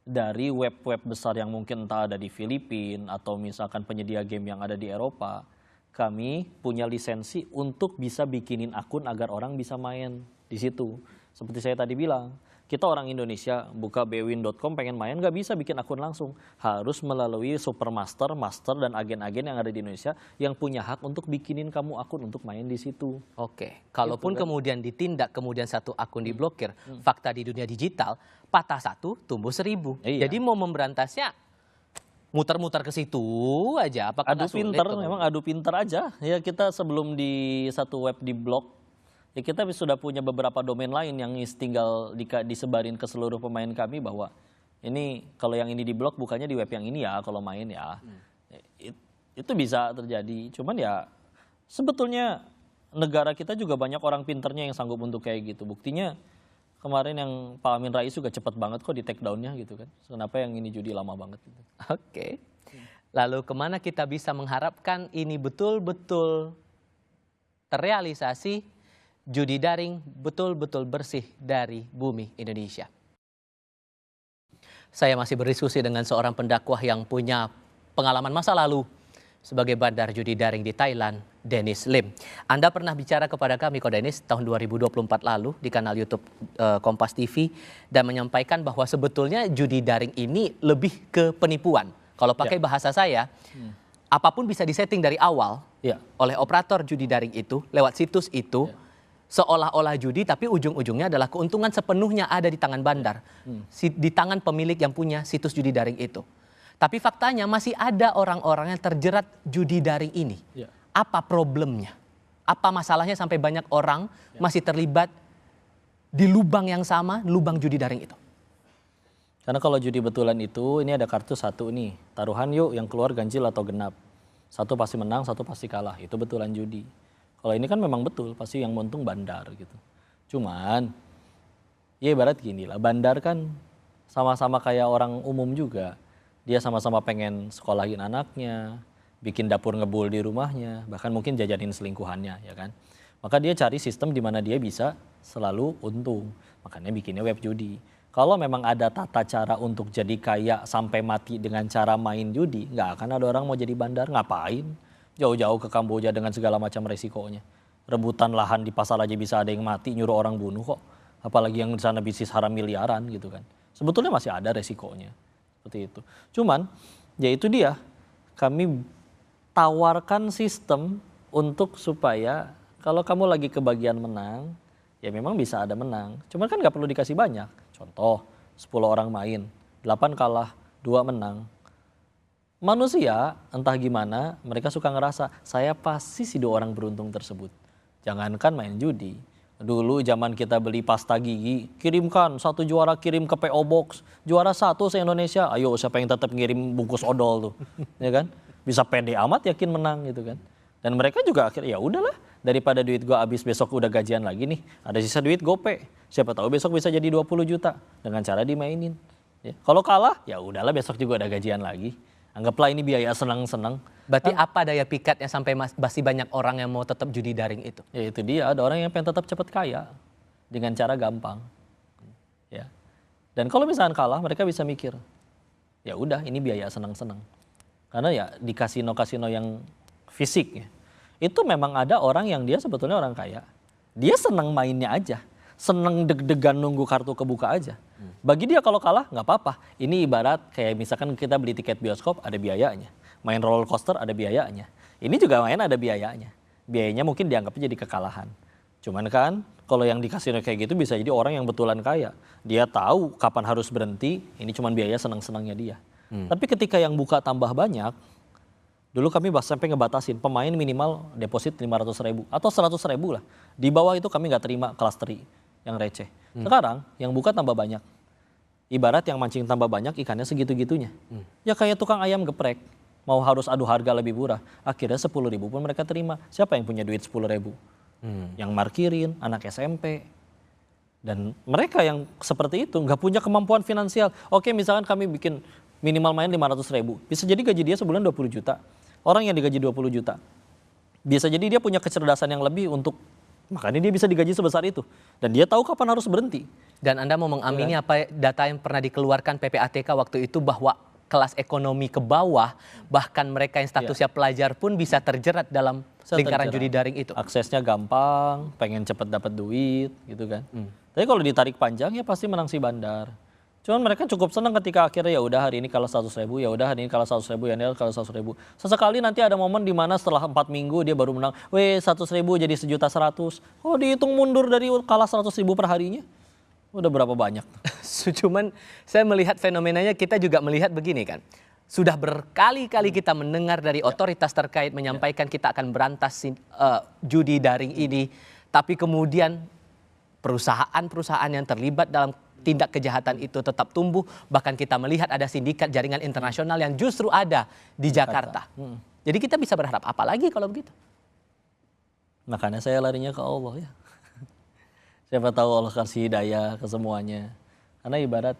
Speaker 4: dari web-web besar yang mungkin entah ada di Filipina atau misalkan penyedia game yang ada di Eropa. Kami punya lisensi untuk bisa bikinin akun agar orang bisa main di situ. Seperti saya tadi bilang, kita orang Indonesia buka bwin.com pengen main nggak bisa bikin akun langsung. Harus melalui supermaster, master dan agen-agen yang ada di Indonesia yang punya hak untuk bikinin kamu akun untuk main di situ.
Speaker 2: Oke, kalaupun kemudian ditindak, kemudian satu akun diblokir, fakta di dunia digital, patah satu, tumbuh 1000.
Speaker 4: Iya.
Speaker 2: Jadi mau memberantasnya, muter-muter ke situ aja. Apakah
Speaker 4: Adu pinter, memang adu pinter aja. Ya kita sebelum di satu web diblok, ya kita sudah punya beberapa domain lain yang tinggal disebarin ke seluruh pemain kami bahwa ini kalau yang ini diblok bukannya di web yang ini ya kalau main ya. Itu bisa terjadi. Cuman ya sebetulnya negara kita juga banyak orang pinternya yang sanggup untuk kayak gitu. Buktinya kemarin yang Pak Amin Rais juga cepat banget kok di take down-nya gitu kan. Kenapa yang ini judi lama banget gitu.
Speaker 2: Oke. Lalu kemana kita bisa mengharapkan ini betul-betul terrealisasi, judi daring betul-betul bersih dari bumi Indonesia? Saya masih berdiskusi dengan seorang pendakwah yang punya pengalaman masa lalu sebagai bandar judi daring di Thailand, Dennis Lim. Anda pernah bicara kepada kami, Ko Dennis, tahun 2024 lalu di kanal YouTube Kompas TV dan menyampaikan bahwa sebetulnya judi daring ini lebih ke penipuan. Kalau pakai bahasa saya, apapun bisa disetting dari awal oleh operator judi daring itu lewat situs itu. Seolah-olah judi, tapi ujung-ujungnya adalah keuntungan sepenuhnya ada di tangan bandar, di tangan pemilik yang punya situs judi daring itu. Tapi faktanya masih ada orang-orang yang terjerat judi daring ini. Apa problemnya? Apa masalahnya sampai banyak orang masih terlibat di lubang yang sama, lubang judi daring itu?
Speaker 4: Karena kalau judi betulan itu, ini ada kartu satu nih, taruhan yuk yang keluar ganjil atau genap. Satu pasti menang, satu pasti kalah, itu betulan judi. Kalau ini kan memang betul, pasti yang untung bandar gitu. Cuman, ya ibarat gini lah, bandar kan sama-sama kayak orang umum juga. Dia sama-sama pengen sekolahin anaknya, bikin dapur ngebul di rumahnya, bahkan mungkin jajanin selingkuhannya ya kan. Maka dia cari sistem di mana dia bisa selalu untung. Makanya bikinnya web judi. Kalau memang ada tata cara untuk jadi kaya sampai mati dengan cara main judi, nggak akan ada orang mau jadi bandar. Ngapain? Jauh-jauh ke Kamboja dengan segala macam resikonya. Rebutan lahan di pasar aja bisa ada yang mati, nyuruh orang bunuh kok. Apalagi yang di sana bisnis haram miliaran gitu kan. Sebetulnya masih ada resikonya. Seperti itu. Cuman, ya itu dia. Kami tawarkan sistem untuk supaya kalau kamu lagi kebagian menang, ya memang bisa ada menang. Cuman kan nggak perlu dikasih banyak. Contoh, 10 orang main, 8 kalah, 2 menang. Manusia, entah gimana, mereka suka ngerasa, saya pasti si 2 orang beruntung tersebut. Jangankan main judi. Dulu zaman kita beli pasta gigi, kirimkan 1 juara kirim ke PO Box. Juara 1 se-Indonesia, ayo siapa yang tetap ngirim bungkus odol tuh. Ya kan? Bisa pede amat yakin menang gitu kan. Dan mereka juga akhirnya ya udahlah. Daripada duit gua habis besok udah gajian lagi nih, ada sisa duit gope. Siapa tahu besok bisa jadi 20 juta dengan cara dimainin. Ya. Kalau kalah, ya udahlah besok juga ada gajian lagi. Anggaplah ini biaya senang-senang.
Speaker 2: Berarti apa daya pikatnya sampai masih banyak orang yang mau tetap judi daring itu?
Speaker 4: Ya itu dia, ada orang yang pengen tetap cepat kaya dengan cara gampang. Ya. Dan kalau misalkan kalah, mereka bisa mikir, ya udah ini biaya senang-senang. Karena ya di kasino-kasino yang fisik ya, itu memang ada orang yang dia sebetulnya orang kaya. Dia senang mainnya aja. Senang deg-degan nunggu kartu kebuka aja. Bagi dia kalau kalah nggak apa-apa. Ini ibarat kayak misalkan kita beli tiket bioskop ada biayanya. Main roller coaster ada biayanya. Ini juga main ada biayanya. Biayanya mungkin dianggap jadi kekalahan. Cuman kan kalau yang di kasino kayak gitu bisa jadi orang yang betulan kaya. Dia tahu kapan harus berhenti, ini cuma biaya senang-senangnya dia. Tapi ketika yang buka tambah banyak, dulu kami sampai ngebatasin pemain minimal deposit 500.000 atau 100.000 lah. Di bawah itu kami nggak terima klasteri yang receh. Sekarang yang buka tambah banyak. Ibarat yang mancing tambah banyak ikannya segitu-gitunya. Ya kayak tukang ayam geprek. Mau harus adu harga lebih murah. Akhirnya 10.000 pun mereka terima. Siapa yang punya duit 10.000? Yang markirin, anak SMP. Dan mereka yang seperti itu nggak punya kemampuan finansial. Oke misalkan kami bikin minimal main 500.000. Bisa jadi gaji dia sebulan 20 juta. Orang yang digaji 20 juta. Bisa jadi dia punya kecerdasan yang lebih untuk, makanya dia bisa digaji sebesar itu. Dan dia tahu kapan harus berhenti.
Speaker 2: Dan Anda mau mengamini apa data yang pernah dikeluarkan PPATK waktu itu bahwa kelas ekonomi ke bawah, bahkan mereka yang statusnya pelajar pun bisa terjerat dalam lingkaran judi daring itu.
Speaker 4: Aksesnya gampang, pengen cepet dapat duit gitu kan. Tapi kalau ditarik panjang ya pasti menang si bandar. Cuman mereka cukup senang ketika akhirnya ya udah hari ini kalau 100.000, ya udah hari ini kalau 100.000, ya ini kalau 100.000. Sesekali nanti ada momen di mana setelah 4 minggu dia baru menang, 100.000 jadi 1.100.000. Oh dihitung mundur dari kalah 100.000 per harinya. Udah berapa banyak?
Speaker 2: Cuman saya melihat fenomenanya kita juga melihat begini kan. Sudah berkali-kali kita mendengar dari otoritas terkait menyampaikan kita akan berantas judi daring ini. Tapi kemudian perusahaan-perusahaan yang terlibat dalam tindak kejahatan itu tetap tumbuh. Bahkan kita melihat ada sindikat jaringan internasional yang justru ada di Jakarta. Jadi kita bisa berharap apa lagi kalau begitu?
Speaker 4: Makanya saya larinya ke Allah ya. Siapa tahu Allah kasih hidayah ke semuanya. Karena ibarat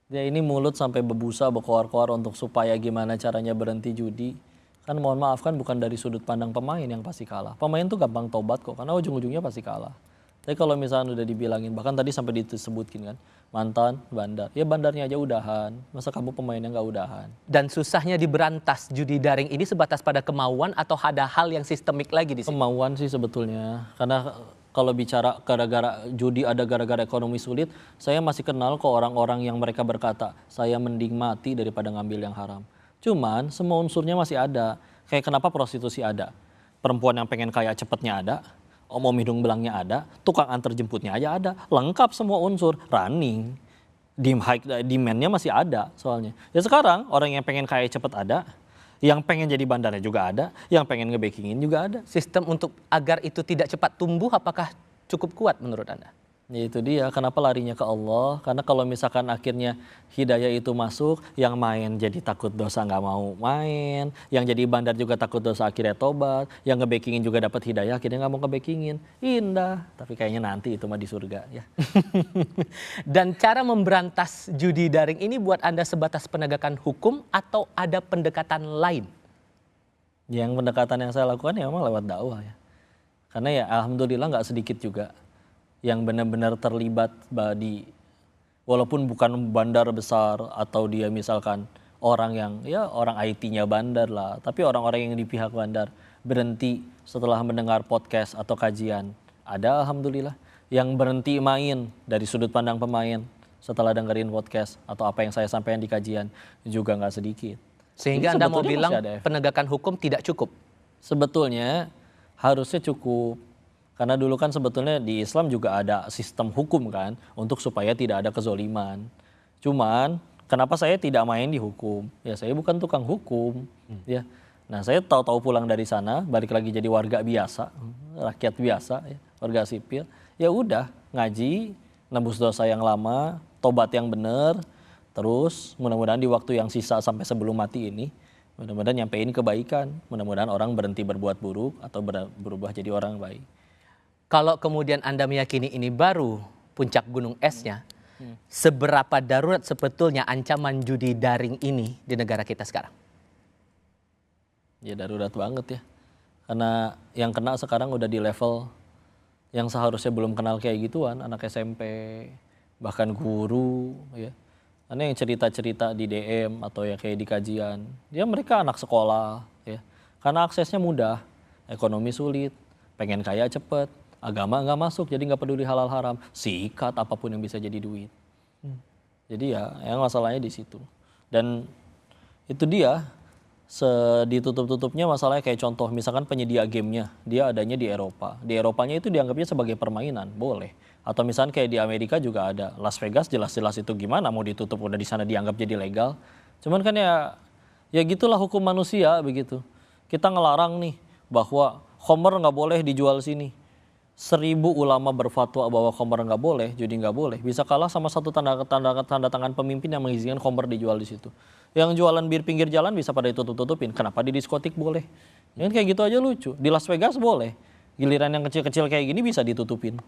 Speaker 4: ya ini mulut sampai berbusa berkoar-koar untuk supaya gimana caranya berhenti judi. Kan mohon maaf kan bukan dari sudut pandang pemain yang pasti kalah. Pemain tuh gampang tobat kok karena ujung-ujungnya pasti kalah. Tapi kalau misalnya udah dibilangin, bahkan tadi sampai disebutkin kan, mantan, bandar. Ya bandarnya aja udahan, masa kamu pemainnya nggak udahan?
Speaker 2: Dan susahnya diberantas judi daring ini sebatas pada kemauan atau ada hal yang sistemik lagi di sini?
Speaker 4: Kemauan sih sebetulnya, karena kalau bicara gara-gara judi ada gara-gara ekonomi sulit, saya masih kenal kok orang-orang yang mereka berkata, saya mending mati daripada ngambil yang haram. Cuman semua unsurnya masih ada, kayak kenapa prostitusi ada? Perempuan yang pengen kaya cepetnya ada, om hidung belangnya ada, tukang antar jemputnya aja ada, lengkap semua unsur, running, demand-nya masih ada soalnya. Ya sekarang orang yang pengen kaya cepet ada, yang pengen jadi bandarnya juga ada, yang pengen nge-backingin juga ada.
Speaker 2: Sistem untuk agar itu tidak cepat tumbuh apakah cukup kuat menurut Anda?
Speaker 4: Ya itu dia, kenapa larinya ke Allah? Karena kalau misalkan akhirnya hidayah itu masuk, yang main jadi takut dosa nggak mau main, yang jadi bandar juga takut dosa akhirnya tobat, yang nge-backingin juga dapat hidayah akhirnya nggak mau nge-backingin. Indah, tapi kayaknya nanti itu mah di surga ya.
Speaker 2: Dan cara memberantas judi daring ini buat Anda sebatas penegakan hukum atau ada pendekatan lain?
Speaker 4: Yang pendekatan yang saya lakukan ya memang lewat dakwah ya. Karena ya alhamdulillah nggak sedikit juga yang benar-benar terlibat walaupun bukan bandar besar atau dia misalkan orang yang ya orang IT-nya bandar lah, tapi orang-orang yang di pihak bandar berhenti setelah mendengar podcast atau kajian. Ada alhamdulillah yang berhenti main dari sudut pandang pemain setelah dengerin podcast atau apa yang saya sampaikan di kajian juga nggak sedikit.
Speaker 2: Sehingga
Speaker 4: Jadi
Speaker 2: Anda mau
Speaker 4: sebetulnya
Speaker 2: bilang
Speaker 4: masih ada efek.
Speaker 2: penegakan hukum tidak cukup?
Speaker 4: Sebetulnya harusnya cukup. Karena dulu kan sebetulnya di Islam juga ada sistem hukum kan untuk supaya tidak ada kezoliman. Cuman kenapa saya tidak main di hukum? Ya saya bukan tukang hukum, ya. Nah saya tahu-tahu pulang dari sana, balik lagi jadi warga biasa, rakyat biasa, ya, warga sipil. Ya udah ngaji, nebus dosa yang lama, tobat yang benar, terus mudah-mudahan di waktu yang sisa sampai sebelum mati ini, mudah-mudahan nyampein kebaikan, mudah-mudahan orang berhenti berbuat buruk atau berubah jadi orang baik.
Speaker 2: Kalau kemudian Anda meyakini ini baru puncak gunung esnya, seberapa darurat sebetulnya ancaman judi daring ini di negara kita sekarang?
Speaker 4: Ya darurat banget ya. Karena yang kena sekarang udah di level yang seharusnya belum kenal kayak gituan, anak SMP, bahkan guru ya. Karena yang cerita-cerita di DM atau ya kayak di kajian, ya mereka anak sekolah ya. Karena aksesnya mudah, ekonomi sulit, pengen kaya cepet, agama nggak masuk jadi nggak peduli halal haram, sikat apapun yang bisa jadi duit. Jadi ya yang masalahnya di situ. Dan itu dia ditutup-tutupnya masalahnya kayak contoh misalkan penyedia gamenya dia adanya di Eropa. Di Eropanya itu dianggapnya sebagai permainan, boleh. Atau misalkan kayak di Amerika juga ada. Las Vegas jelas-jelas itu gimana mau ditutup udah di sana dianggap jadi legal. Cuman kan ya gitulah hukum manusia begitu. Kita ngelarang nih bahwa khamr nggak boleh dijual sini. 1000 ulama berfatwa bahwa khamr nggak boleh, judi nggak boleh. Bisa kalah sama satu tanda tangan pemimpin yang mengizinkan khamr dijual di situ. Yang jualan bir pinggir jalan bisa pada ditutup-tutupin. Kenapa di diskotik boleh? Ya, kayak gitu aja lucu. Di Las Vegas boleh. Giliran yang kecil-kecil kayak gini bisa ditutupin.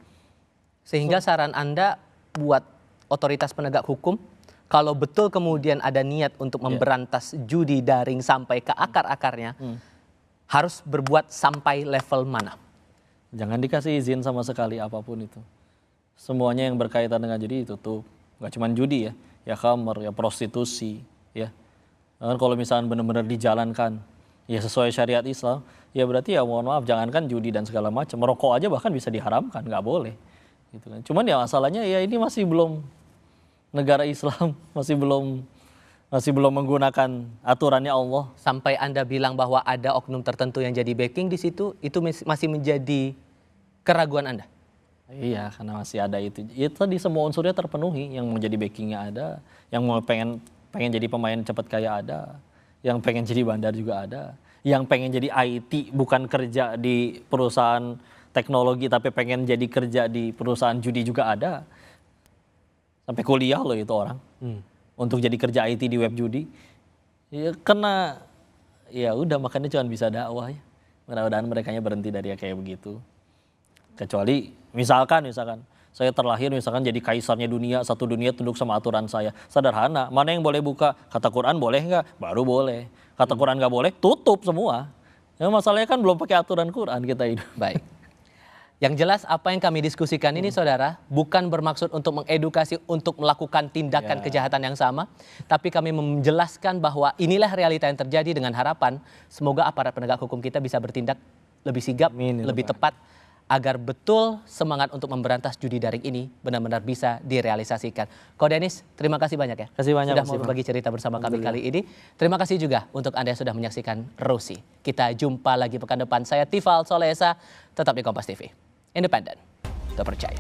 Speaker 2: Sehingga saran Anda buat otoritas penegak hukum, kalau betul kemudian ada niat untuk memberantas judi daring sampai ke akar-akarnya, harus berbuat sampai level mana?
Speaker 4: Jangan dikasih izin sama sekali apapun itu. Semuanya yang berkaitan dengan judi ditutup. Gak cuma judi ya khamr, ya prostitusi, ya. Dan kalau misalnya benar-benar dijalankan, ya sesuai syariat Islam, ya berarti ya mohon maaf jangankan judi dan segala macam, merokok aja bahkan bisa diharamkan, nggak boleh. Gitu kan. Cuman ya masalahnya ya ini masih belum negara Islam, masih belum menggunakan aturannya Allah.
Speaker 2: Sampai Anda bilang bahwa ada oknum tertentu yang jadi backing di situ, itu masih menjadi keraguan Anda?
Speaker 4: Iya, karena masih ada itu. Itu tadi semua unsurnya terpenuhi. Yang mau jadi backingnya ada, yang mau pengen jadi pemain cepat kaya ada, yang pengen jadi bandar juga ada, yang pengen jadi IT bukan kerja di perusahaan teknologi tapi pengen jadi kerja di perusahaan judi juga ada. Sampai kuliah loh itu orang. Untuk jadi kerja IT di web judi, ya kena, ya udah makanya cuma bisa dakwah ya. Mudah-mudahan mereka berhenti dari kayak begitu. Kecuali misalkan saya terlahir misalkan jadi kaisarnya dunia, satu dunia tunduk sama aturan saya. Sederhana, mana yang boleh buka? Kata Quran boleh nggak? Baru boleh. Kata Quran nggak boleh, tutup semua. Ya masalahnya kan belum pakai aturan Quran kita hidup.
Speaker 2: Baik. Yang jelas apa yang kami diskusikan ini saudara bukan bermaksud untuk mengedukasi untuk melakukan tindakan kejahatan yang sama. Tapi kami menjelaskan bahwa inilah realita yang terjadi dengan harapan semoga aparat penegak hukum kita bisa bertindak lebih sigap, lebih tepat. Agar betul semangat untuk memberantas judi daring ini benar-benar bisa direalisasikan. Ko Denis, terima kasih banyak ya.
Speaker 4: Kasih banyak,
Speaker 2: sudah mau berbagi cerita bersama kami kali ini. Terima kasih juga untuk Anda yang sudah menyaksikan Rosi. Kita jumpa lagi pekan depan. Saya Tifal Solesa, tetap di Kompas TV. Independen, terpercaya.